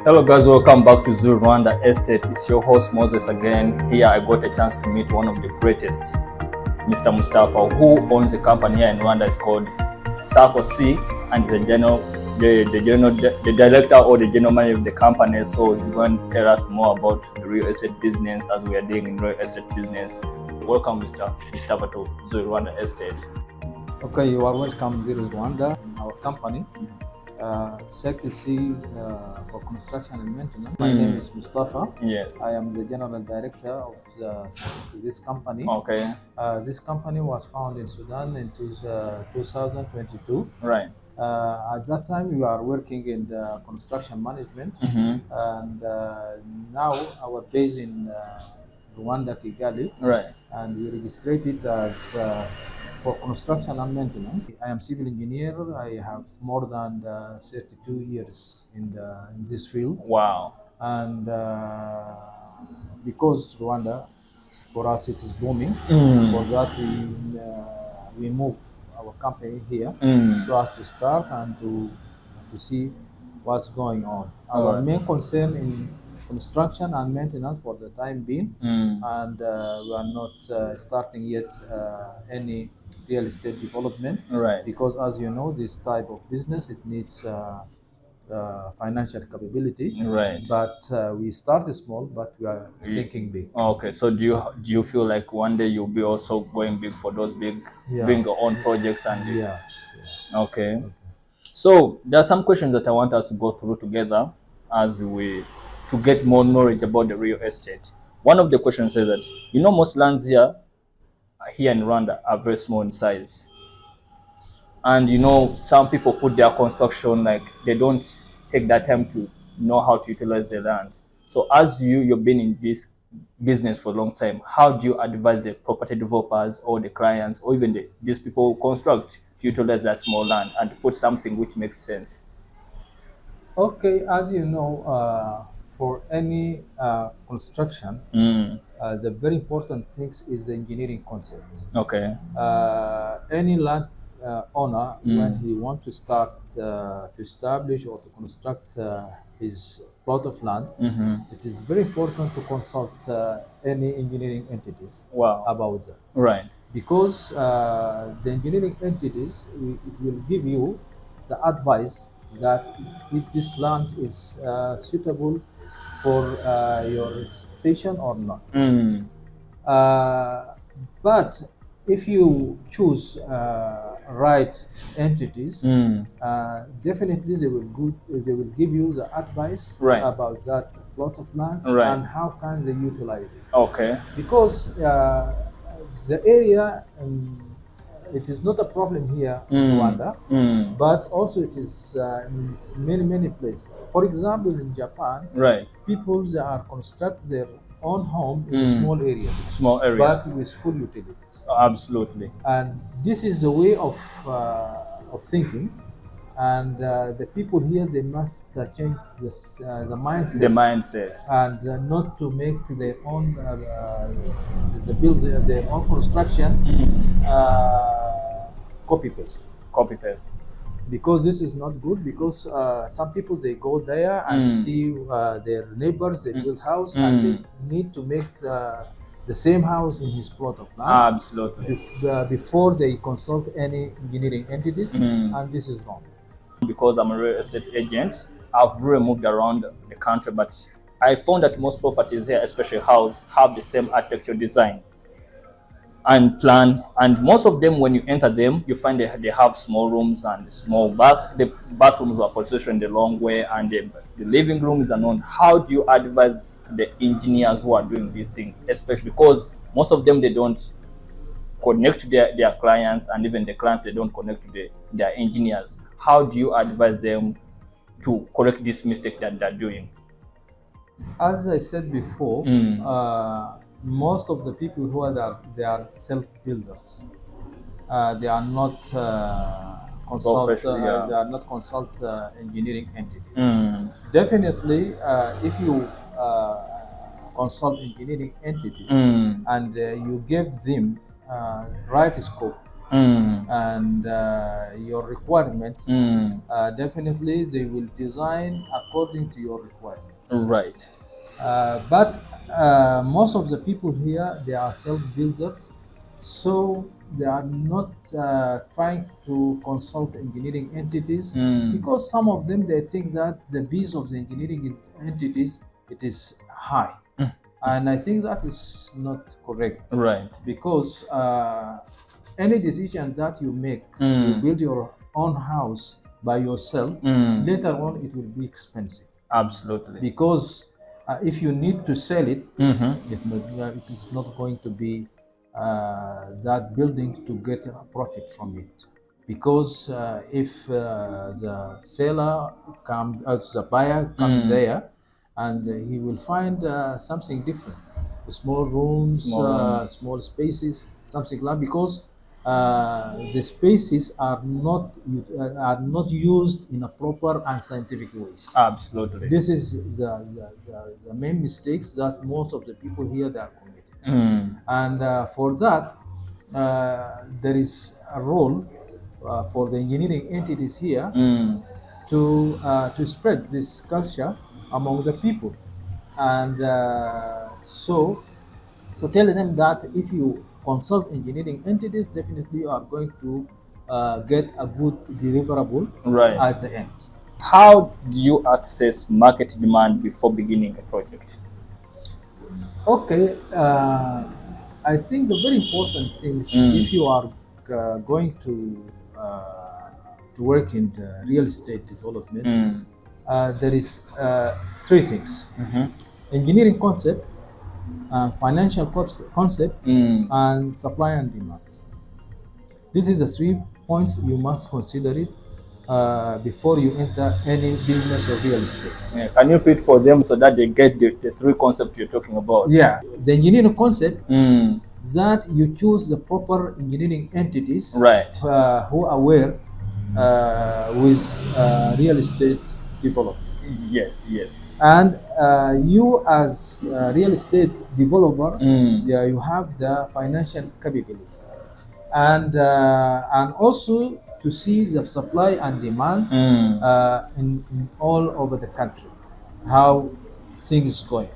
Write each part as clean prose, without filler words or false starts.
Hello guys, welcome back to Rwanda Estate. It's your host Moses again. Here I got a chance to meet one of the greatest, Mr. Mustafa, who owns a company here in Rwanda. It's called Circle C, and is the director or the general manager of the company. So he's going to tell us more about the real estate business as we are doing in real estate business. Welcome, Mr. Mustafa, to Rwanda Estate. Okay, you are welcome here in Rwanda, our company. Secretary for construction and maintenance. My name is Mustafa. Yes. I am the general director of this company. Okay. This company was founded in Sudan in 2022. Right. At that time, we are working in the construction management, and now our base in Rwanda, Kigali. Right. And we registered it as for construction and maintenance. I am civil engineer. I have more than 32 years in this field. Wow. And because Rwanda, for us, it is booming. For that, we move our company here so as to start and to see what's going on. Our main concern in construction and maintenance for the time being, and we are not starting yet any real estate development, right? Because as you know, this type of business, it needs financial capability, right? But we started small, but we are thinking big. Okay, so do you feel like one day you'll be also going big for those big your own projects and Okay. So there are some questions that I want us to go through together as we to get more knowledge about the real estate. One of the questions says that most lands here in Rwanda are very small in size, and some people put their construction like they don't take that time to know how to utilize the land. So as you've been in this business for a long time, how do you advise the property developers or the clients or even these people who construct to utilize that small land and to put something which makes sense? Okay, as you know, for any construction, the very important thing is the engineering concept. Okay. Any land owner, when he wants to start to establish or to construct his plot of land, it is very important to consult any engineering entities about that. Right. Because the engineering entities, it will give you the advice that if this land is suitable for your expectation or not. But if you choose right entities, definitely they will give you the advice about that plot of land and how can they utilize it. Okay. Because the area, it is not a problem here in Rwanda, but also it is in many places. For example, in Japan, people they are construct their own home in small areas, but with full utilities. Absolutely. And this is the way of thinking, and the people here, they must change the mindset. The mindset, and not to make their own their own construction copy paste. Because this is not good, because some people, they go there and see their neighbors, they build house, and they need to make the same house in his plot of land. Absolutely. Before they consult any engineering entities, and this is wrong. Because I'm a real estate agent, I've really moved around the country, but I found that most properties here, especially houses, have the same architectural design and plan, and most of them, when you enter them, you find they have small rooms and small the bathrooms are positioned the long way, and the living room is unknown. How do you advise to the engineers who are doing these things, especially because most of them, they don't connect to their clients, and even the clients, they don't connect to their engineers? How do you advise them to correct this mistake that they're doing? As I said before, most of the people who are there, they are self-builders. They are not consult engineering entities. Definitely, if you consult engineering entities and you give them right scope and your requirements, definitely they will design according to your requirements. Right. But most of the people here, they are self-builders, so they are not trying to consult engineering entities, because some of them, they think that the fees of the engineering entities, it is high. And I think that is not correct. Right. Because any decision that you make to build your own house by yourself, later on it will be expensive. Absolutely. Because if you need to sell it, it is not going to be that building to get a profit from it. Because if the seller comes, the buyer comes there, and he will find something different, small rooms, small spaces, something like, because the spaces are not used in a proper and scientific ways. Absolutely. This is the main mistakes that most of the people here, they are committing. And for that, there is a role for the engineering entities here to spread this culture among the people, and so to tell them that if you consult engineering entities, definitely you are going to get a good deliverable at the end. How do you access market demand before beginning a project? Okay, I think the very important thing is, if you are going to work in the real estate development, there is three things: engineering concept, financial concept, and supply and demand. This is the 3 points you must consider it before you enter any business or real estate. Yeah. Can you repeat for them so that they get the 3 concepts you're talking about? Yeah, the engineering concept, that you choose the proper engineering entities, right, who are aware with real estate development. Yes, yes. And you as a real estate developer, yeah, you have the financial capability, and also to see the supply and demand in all over the country, how things going.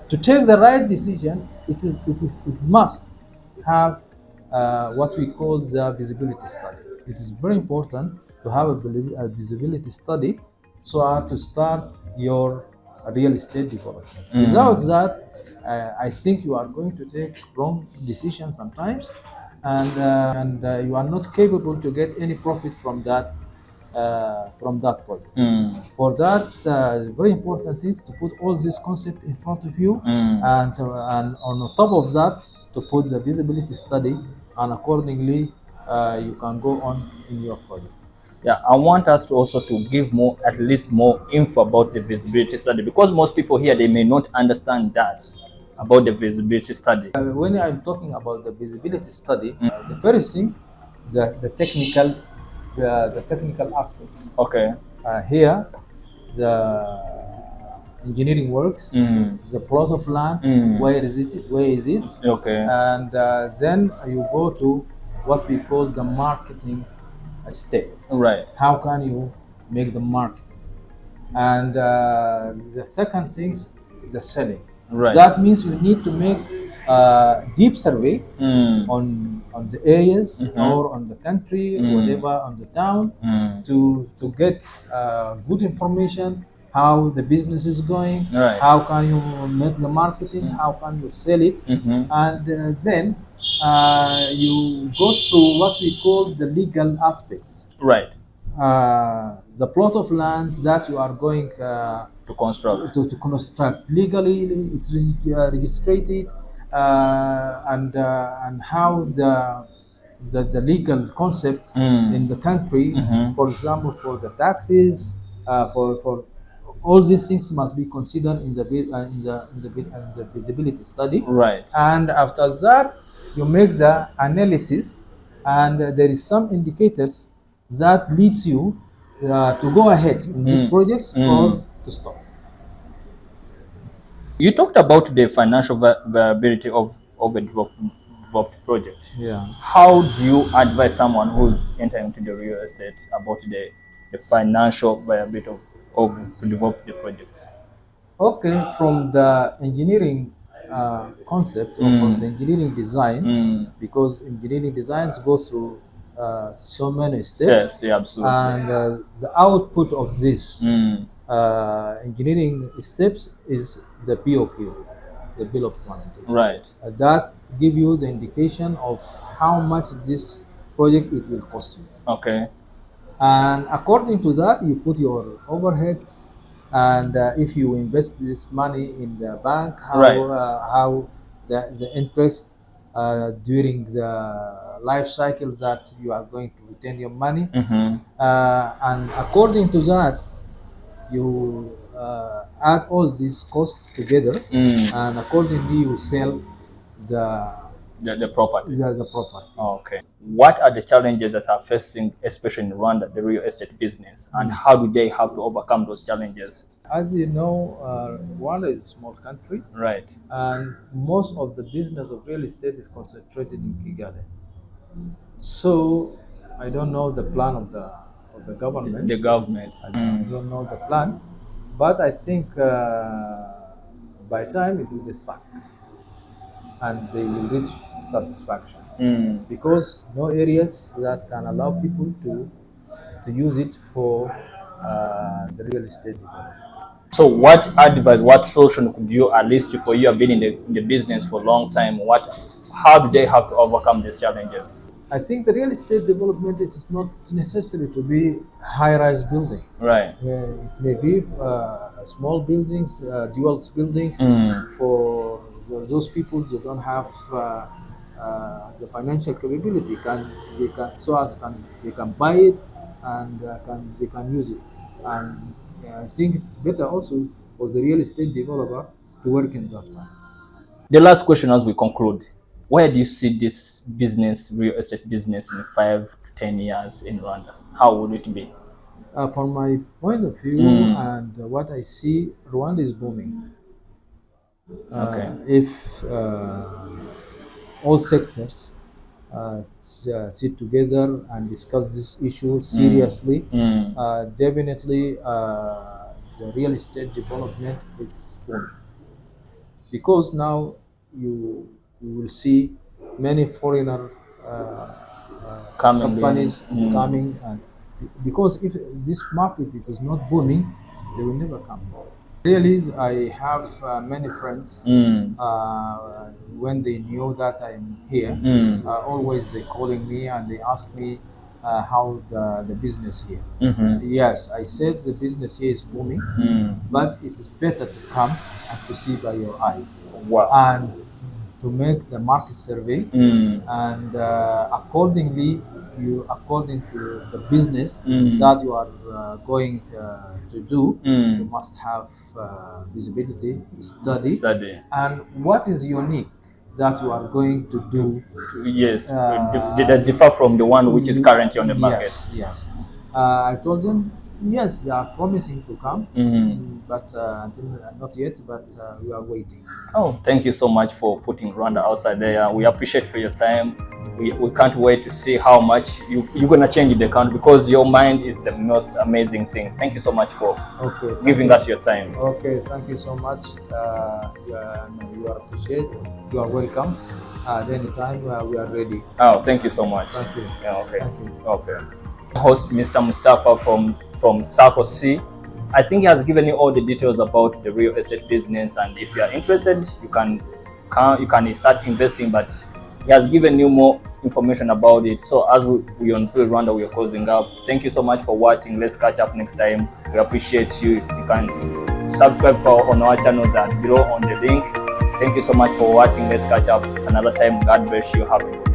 To take the right decision, it must have what we call the visibility study. It is very important to have a visibility study so as to start your real estate development. Without that, I think you are going to take wrong decisions sometimes, and you are not capable to get any profit from that project. For that, very important is to put all these concepts in front of you, and on top of that, to put the visibility study, and accordingly you can go on in your project. Yeah, I want us to also to give at least more info about the visibility study, because most people here, they may not understand that about the visibility study. When I'm talking about the visibility study, the first thing, the technical aspects. Okay. Here, the engineering works, the plot of land, where is it? Okay. And then you go to what we call the marketing step. Right. How can you make the marketing? And the second thing is the selling. Right. That means you need to make a deep survey on the areas, or on the country, whatever, on the town, to get good information, how the business is going, how can you make the marketing, how can you sell it, and then you go through what we call the legal aspects. Right. The plot of land that you are going to construct. To construct legally, it's registered, and how the legal concept in the country, for example, for the taxes, for all these things must be considered in the visibility study. Right. And after that, you make the analysis, and there is some indicators that leads you to go ahead in these projects or to stop. You talked about the financial viability of a developed project. Yeah. How do you advise someone who's entering into the real estate about the financial viability of to develop the projects? Okay, from the engineering concept or from the engineering design, because engineering designs go through so many steps, Yeah, absolutely. and the output of this engineering steps is the BOQ, the bill of quantity. Right. That give you the indication of how much this project it will cost you. Okay. And according to that, you put your overheads, and if you invest this money in the bank, how the interest during the life cycle that you are going to retain your money, and according to that, you add all these costs together, and accordingly you sell the property. The property. Okay. What are the challenges that are facing, especially in Rwanda, the real estate business, and how do they have to overcome those challenges? As you know, Rwanda is a small country, right? And most of the business of real estate is concentrated in Kigali. So I don't know the plan of the government. The government. I don't know the plan, but I think by time it will be stuck, and they will reach satisfaction, because no areas that can allow people to use it for the real estate development. So what advice, what solution could you, at least for you have been in the business for a long time, how do they have to overcome these challenges? I think the real estate development, it is not necessary to be high-rise building. Right. It may be small buildings, dual buildings, for those people who don't have the financial capability. They can buy it, and they can use it. And I think it's better also for the real estate developer to work in that side. The last question as we conclude: where do you see this business, real estate business, in 5 to 10 years in Rwanda? How would it be? From my point of view, and what I see, Rwanda is booming. If all sectors sit together and discuss this issue seriously, definitely the real estate development is booming. Because now you will see many foreigner companies coming, and because if this market it is not booming, they will never come. Really, I have many friends. When they knew that I'm here, always they calling me and they ask me how the business here. Yes, I said the business here is booming, but it is better to come and to see by your eyes. Wow. And to make the market survey, and according to the business that you are going to do, you must have visibility study, and what is unique that you are going to do. Yes, that differ from the one which is currently on the market. Yes. I told them, yes, they are promising to come, but until not yet, but we are waiting. Oh, thank you so much for putting Rwanda outside there. We appreciate for your time. We can't wait to see how much you're going to change the country, because your mind is the most amazing thing. Thank you so much for giving us your time. Okay, thank you so much. You are appreciated. You are welcome. At any time, we are ready. Oh, thank you so much. Thank you. Yeah, okay. Thank you. Okay. Host Mr. Mustafa from Circle C. I think he has given you all the details about the real estate business, and if you are interested, you can start investing, but he has given you more information about it. So as we on Free Rwanda, we are closing up. Thank you so much for watching. Let's catch up next time. We appreciate you. You can subscribe on our channel that below on the link. Thank you so much for watching. Let's catch up another time. God bless you. Have a good day.